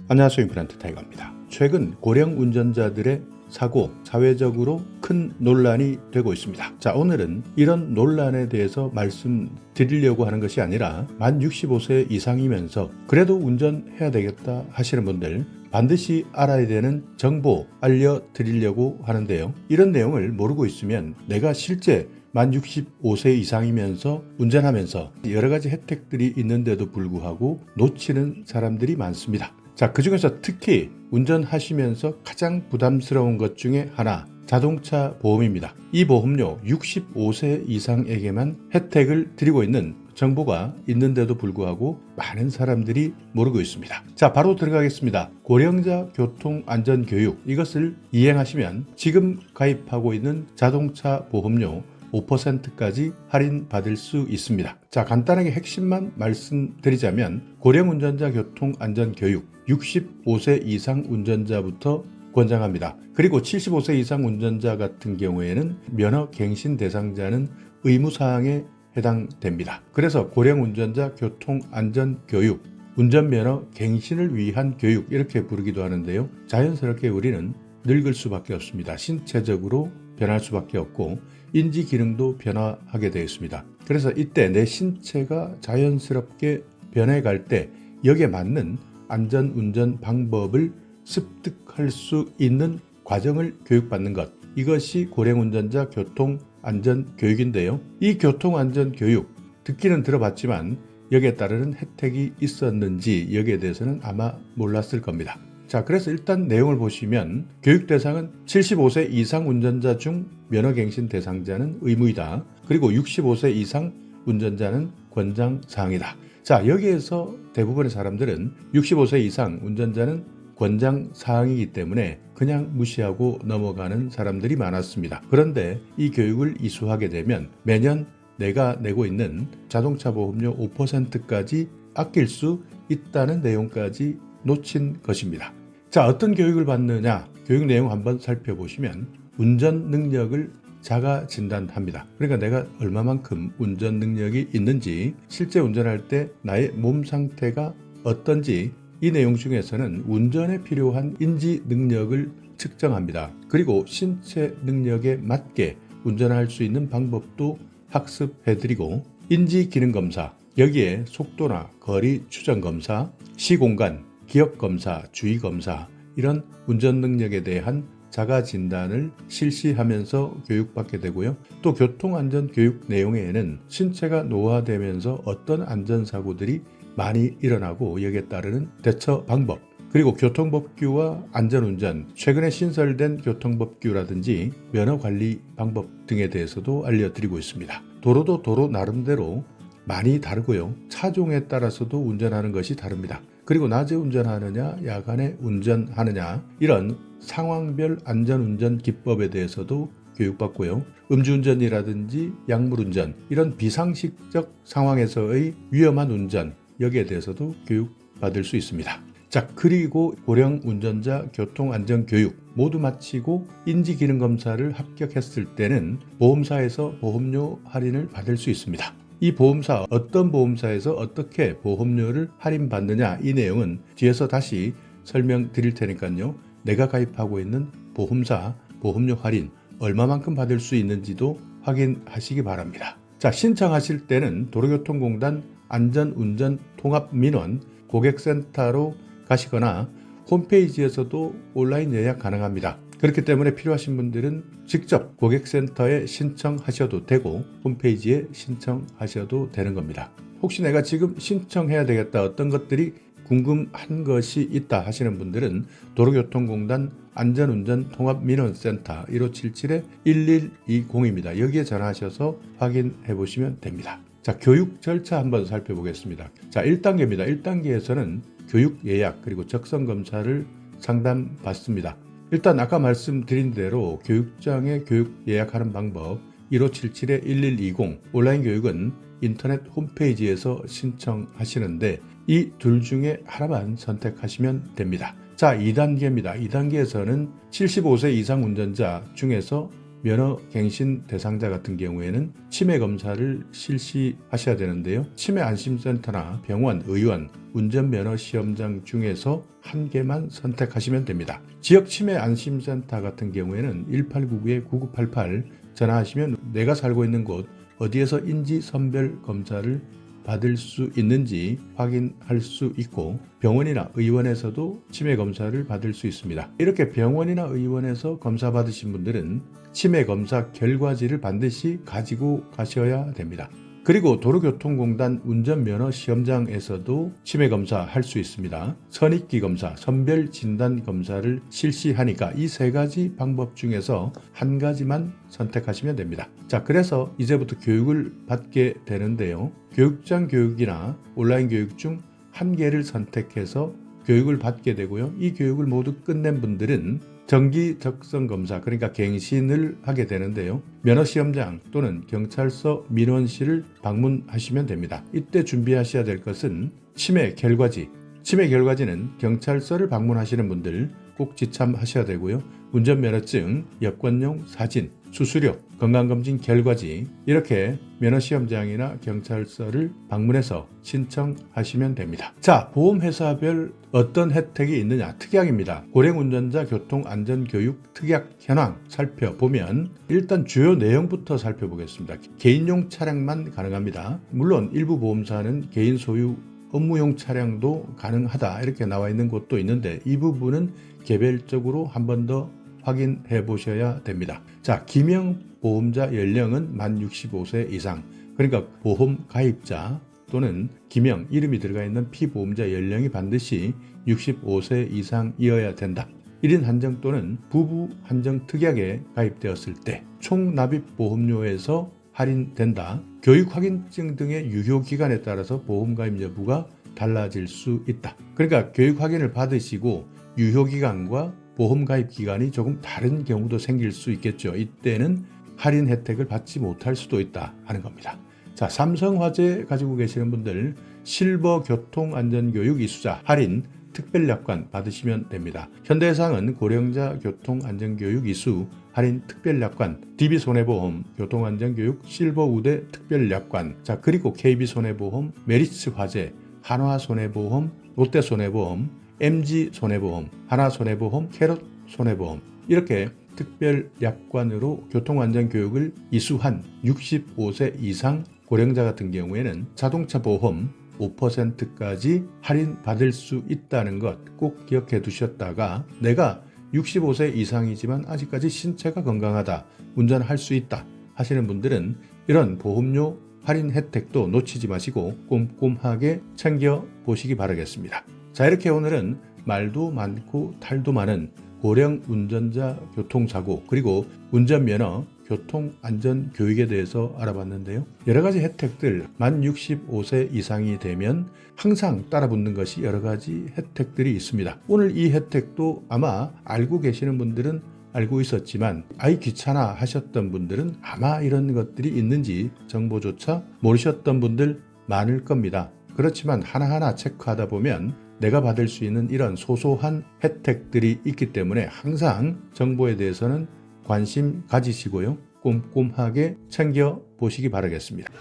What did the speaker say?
안녕하세요. 임플란트 타이거입니다. 최근 고령 운전자들의 사고, 사회적으로 큰 논란이 되고 있습니다. 자, 오늘은 이런 논란에 대해서 말씀드리려고 하는 것이 아니라 만 65세 이상이면서 그래도 운전해야 되겠다 하시는 분들 반드시 알아야 되는 정보 알려드리려고 하는데요. 이런 내용을 모르고 있으면 내가 실제 만 65세 이상이면서 운전하면서 여러 가지 혜택들이 있는데도 불구하고 놓치는 사람들이 많습니다. 자, 그중에서 특히 운전하시면서 가장 부담스러운 것 중에 하나, 자동차 보험입니다. 이 보험료 65세 이상에게만 혜택을 드리고 있는 정보가 있는데도 불구하고 많은 사람들이 모르고 있습니다. 자, 바로 들어가겠습니다. 고령자 교통안전교육, 이것을 이행하시면 지금 가입하고 있는 자동차 보험료 5%까지 할인받을 수 있습니다. 자, 간단하게 핵심만 말씀드리자면 고령 운전자 교통안전교육 65세 이상 운전자부터 권장합니다. 그리고 75세 이상 운전자 같은 경우에는 면허갱신 대상자는 의무사항에 해당됩니다. 그래서 고령 운전자 교통안전교육, 운전면허 갱신을 위한 교육 이렇게 부르기도 하는데요. 자연스럽게 우리는 늙을 수밖에 없습니다. 신체적으로 변할 수밖에 없고 인지 기능도 변화하게 되어 있습니다. 그래서 이때 내 신체가 자연스럽게 변해갈 때 여기에 맞는 안전운전 방법을 습득할 수 있는 과정을 교육받는 것, 이것이 고령운전자 교통안전교육인데요. 이 교통안전교육 듣기는 들어봤지만 여기에 따르는 혜택이 있었는지 여기에 대해서는 아마 몰랐을 겁니다. 자, 그래서 일단 내용을 보시면 교육 대상은 75세 이상 운전자 중 면허갱신 대상자는 의무이다. 그리고 65세 이상 운전자는 권장사항이다. 자, 여기에서 대부분의 사람들은 65세 이상 운전자는 권장사항이기 때문에 그냥 무시하고 넘어가는 사람들이 많았습니다. 그런데 이 교육을 이수하게 되면 매년 내가 내고 있는 자동차 보험료 5%까지 아낄 수 있다는 내용까지 놓친 것입니다. 자, 어떤 교육을 받느냐? 교육 내용 한번 살펴보시면 운전 능력을 자가 진단합니다. 그러니까 내가 얼마만큼 운전 능력이 있는지, 실제 운전할 때 나의 몸 상태가 어떤지, 이 내용 중에서는 운전에 필요한 인지 능력을 측정합니다. 그리고 신체 능력에 맞게 운전할 수 있는 방법도 학습해드리고, 인지 기능 검사, 여기에 속도나 거리 추정 검사, 시공간, 기억 검사, 주의 검사, 이런 운전 능력에 대한 자가 진단을 실시하면서 교육받게 되고요. 또 교통안전 교육 내용에는 신체가 노화되면서 어떤 안전사고들이 많이 일어나고 여기에 따르는 대처 방법, 그리고 교통법규와 안전운전, 최근에 신설된 교통법규라든지 면허관리 방법 등에 대해서도 알려드리고 있습니다. 도로도 도로 나름대로 많이 다르고요. 차종에 따라서도 운전하는 것이 다릅니다. 그리고 낮에 운전하느냐, 야간에 운전하느냐, 이런 상황별 안전운전 기법에 대해서도 교육받고요. 음주운전이라든지 약물운전, 이런 비상식적 상황에서의 위험한 운전, 여기에 대해서도 교육받을 수 있습니다. 자, 그리고 고령 운전자 교통안전교육 모두 마치고 인지기능검사를 합격했을 때는 보험사에서 보험료 할인을 받을 수 있습니다. 이 보험사, 어떤 보험사에서 어떻게 보험료를 할인받느냐, 이 내용은 뒤에서 다시 설명드릴 테니까요. 내가 가입하고 있는 보험사 보험료 할인 얼마만큼 받을 수 있는지도 확인하시기 바랍니다. 자, 신청하실 때는 도로교통공단 안전운전 통합민원 고객센터로 가시거나 홈페이지에서도 온라인 예약 가능합니다. 그렇기 때문에 필요하신 분들은 직접 고객센터에 신청하셔도 되고 홈페이지에 신청하셔도 되는 겁니다. 혹시 내가 지금 신청해야 되겠다, 어떤 것들이 궁금한 것이 있다 하시는 분들은 도로교통공단 안전운전 통합민원센터 1577-1120입니다. 여기에 전화하셔서 확인해 보시면 됩니다. 자, 교육 절차 한번 살펴보겠습니다. 자, 1단계입니다. 1단계에서는 교육 예약 그리고 적성 검사를 상담받습니다. 일단 아까 말씀드린 대로 교육장에 교육 예약하는 방법 1577-1120, 온라인 교육은 인터넷 홈페이지에서 신청하시는데 이 둘 중에 하나만 선택하시면 됩니다. 자, 2단계입니다. 2단계에서는 75세 이상 운전자 중에서 면허갱신 대상자 같은 경우에는 치매 검사를 실시하셔야 되는데요. 치매안심센터나 병원, 의원, 운전면허 시험장 중에서 한 개만 선택하시면 됩니다. 지역 치매안심센터 같은 경우에는 1899-9988 전화하시면 내가 살고 있는 곳 어디에서 인지선별 검사를 받을 수 있는지 확인할 수 있고 병원이나 의원에서도 치매 검사를 받을 수 있습니다. 이렇게 병원이나 의원에서 검사 받으신 분들은 치매 검사 결과지를 반드시 가지고 가셔야 됩니다. 그리고 도로교통공단 운전면허 시험장에서도 치매 검사 할 수 있습니다. 선입기 검사, 선별진단 검사를 실시하니까 이 세 가지 방법 중에서 한 가지만 선택하시면 됩니다. 자, 그래서 이제부터 교육을 받게 되는데요. 교육장 교육이나 온라인 교육 중 한 개를 선택해서 교육을 받게 되고요. 이 교육을 모두 끝낸 분들은 정기 적성 검사, 그러니까 갱신을 하게 되는데요. 면허시험장 또는 경찰서 민원실을 방문하시면 됩니다. 이때 준비하셔야 될 것은 치매 결과지. 치매 결과지는 경찰서를 방문하시는 분들 꼭 지참하셔야 되고요. 운전면허증, 여권용 사진, 수수료, 건강검진 결과지, 이렇게 면허시험장이나 경찰서를 방문해서 신청하시면 됩니다. 자, 보험회사별 어떤 혜택이 있느냐? 특약입니다. 고령운전자 교통안전교육 특약 현황 살펴보면 일단 주요 내용부터 살펴보겠습니다. 개인용 차량만 가능합니다. 물론 일부 보험사는 개인 소유 업무용 차량도 가능하다 이렇게 나와 있는 곳도 있는데 이 부분은 개별적으로 한 번 더 확인해 보셔야 됩니다. 자, 기명 보험자 연령은 만 65세 이상, 그러니까 보험 가입자 또는 기명 이름이 들어가 있는 피보험자 연령이 반드시 65세 이상이어야 된다. 1인 한정 또는 부부 한정 특약에 가입되었을 때 총 납입 보험료에서 할인된다. 교육 확인증 등의 유효 기간에 따라서 보험 가입 여부가 달라질 수 있다. 그러니까 교육 확인을 받으시고 유효 기간과 보험 가입 기간이 조금 다른 경우도 생길 수 있겠죠. 이때는 할인 혜택을 받지 못할 수도 있다 하는 겁니다. 자, 삼성화재 가지고 계시는 분들 실버 교통안전교육 이수자 할인 특별약관 받으시면 됩니다. 현대해상은 고령자 교통안전교육 이수 할인 특별약관, DB손해보험 교통안전교육 실버 우대 특별약관, 자, 그리고 KB손해보험, 메리츠화재, 한화손해보험, 롯데손해보험, MG손해보험, 하나손해보험, 캐럿손해보험, 이렇게 특별약관으로 교통안전교육을 이수한 65세 이상 고령자 같은 경우에는 자동차 보험 5%까지 할인받을 수 있다는 것 꼭 기억해 두셨다가 내가 65세 이상이지만 아직까지 신체가 건강하다, 운전할 수 있다 하시는 분들은 이런 보험료 할인 혜택도 놓치지 마시고 꼼꼼하게 챙겨보시기 바라겠습니다. 자, 이렇게 오늘은 말도 많고 탈도 많은 고령 운전자 교통사고 그리고 운전면허 교통안전교육에 대해서 알아봤는데요. 여러 가지 혜택들, 만 65세 이상이 되면 항상 따라붙는 것이 여러 가지 혜택들이 있습니다. 오늘 이 혜택도 아마 알고 계시는 분들은 알고 있었지만 아이 귀찮아 하셨던 분들은 아마 이런 것들이 있는지 정보조차 모르셨던 분들 많을 겁니다. 그렇지만 하나하나 체크하다 보면 내가 받을 수 있는 이런 소소한 혜택들이 있기 때문에 항상 정보에 대해서는 관심 가지시고요. 꼼꼼하게 챙겨보시기 바라겠습니다.